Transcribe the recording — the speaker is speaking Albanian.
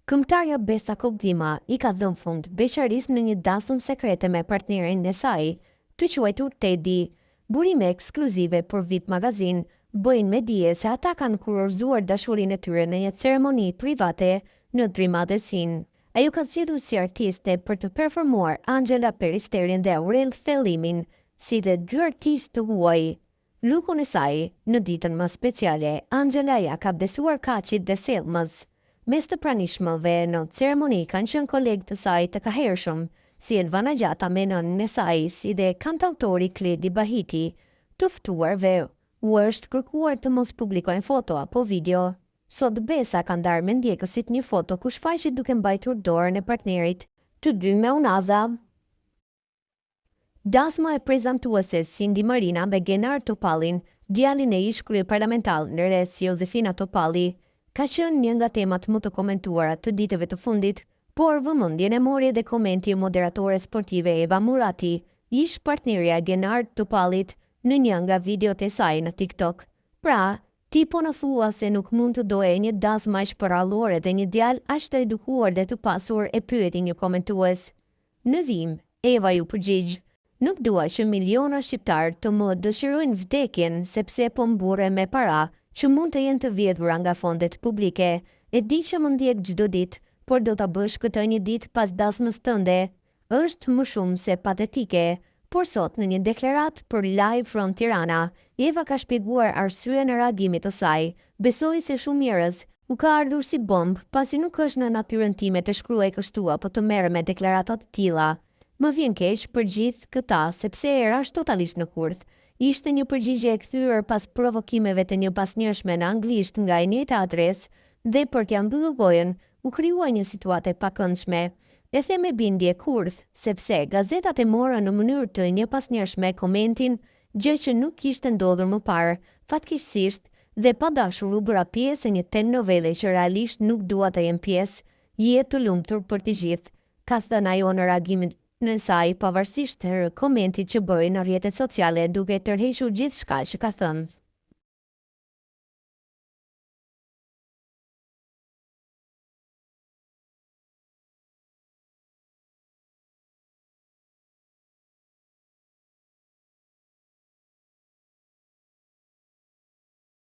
Këngëtarja Besa Kogdima i ka dhënë fund beqarisë në një dasëm sekrete me partnerin e saj, të quajtur Teddy. Burime ekskluzive për VIP Magazine bëjnë me dije se ata kanë kurorzuar dashurinë e tyre në një ceremoni private në Drimadhesin. Ajo ka zgjedhur si artiste për të performuar Angela Peristerin dhe Aurel Thellimin, si dhe dy artistë të huaj. Lukun e saj, në ditën më speciale, Angela ja ka besuar Kaqit dhe Selmës. Mes të pranishmëve në ceremoni kanë qenë kolegë të saj të kahershëm, si Elvana Gjata me nënën e saj, si dhe kantautori Kledi Bahiti. Të ftuarve u është kërkuar të mos publikojnë foto apo video. Sot Besa ka ndarë me ndjekësit një foto ku shfaqet duke mbajtur dorën e partnerit, të dy me unaza. Dasma e prezantueses Cindy Marina me Genar Topallin, djalin e ish kryeparlamentar në res Josefina Topalli, ka qenë një nga temat më të komentuara të ditëve të fundit, por vëmendjen e mori edhe komenti e moderatore sportive Eva Murati, ish partnerja Genar Topallit në një nga videot e saj në TikTok. Pra, ti po në thua se nuk mund të doje një dasmë aq parallore dhe një djalë aq të edukuar dhe të pasur, e pyeti një komentues. Në dhimbje, Eva ju përgjigj: "Nuk dua që miliona shqiptar të më dëshirojnë vdekjen sepse po mburre me para që mund të jenë të vjedhura nga fondet publike. E di që më ndjek çdo ditë, por do ta bësh këtë një ditë pas dasmës tënde. Është më shumë se patetike." Por sot në një deklarat për Live from Tirana, Eva ka shpjeguar arsyeën e reagimit të saj. Besoi se shumë njerëz u ka ardhur si bomb, pasi nuk është në natyrën time të shkruaj kështu apo të merrem me deklarata të tilla. Më vjen keq për gjithë këta sepse era është totalisht në kurth. Ishte një përgjigje e kthyer pas provokimeve të një pasnjëshme në anglisht nga e njëjta adresë dhe për t'ia mbyllur gojën, u krijua një situatë e pakëndshme. E them me bindje kurth, sepse gazetat e morën në mënyrë të një pasnjëshme komentin, gjë që nuk kishte ndodhur më parë, fatkeqësisht, dhe pa dashur u bëra pjesë e një telenovele që realisht nuk dua të jem pjesë. Jetë të lumtur për të gjithë, ka thënë ajo në reagimin në saj, pavarësisht të komentit që bëri në rrjetet sociale, duke tërhequr gjithçka që ka thënë.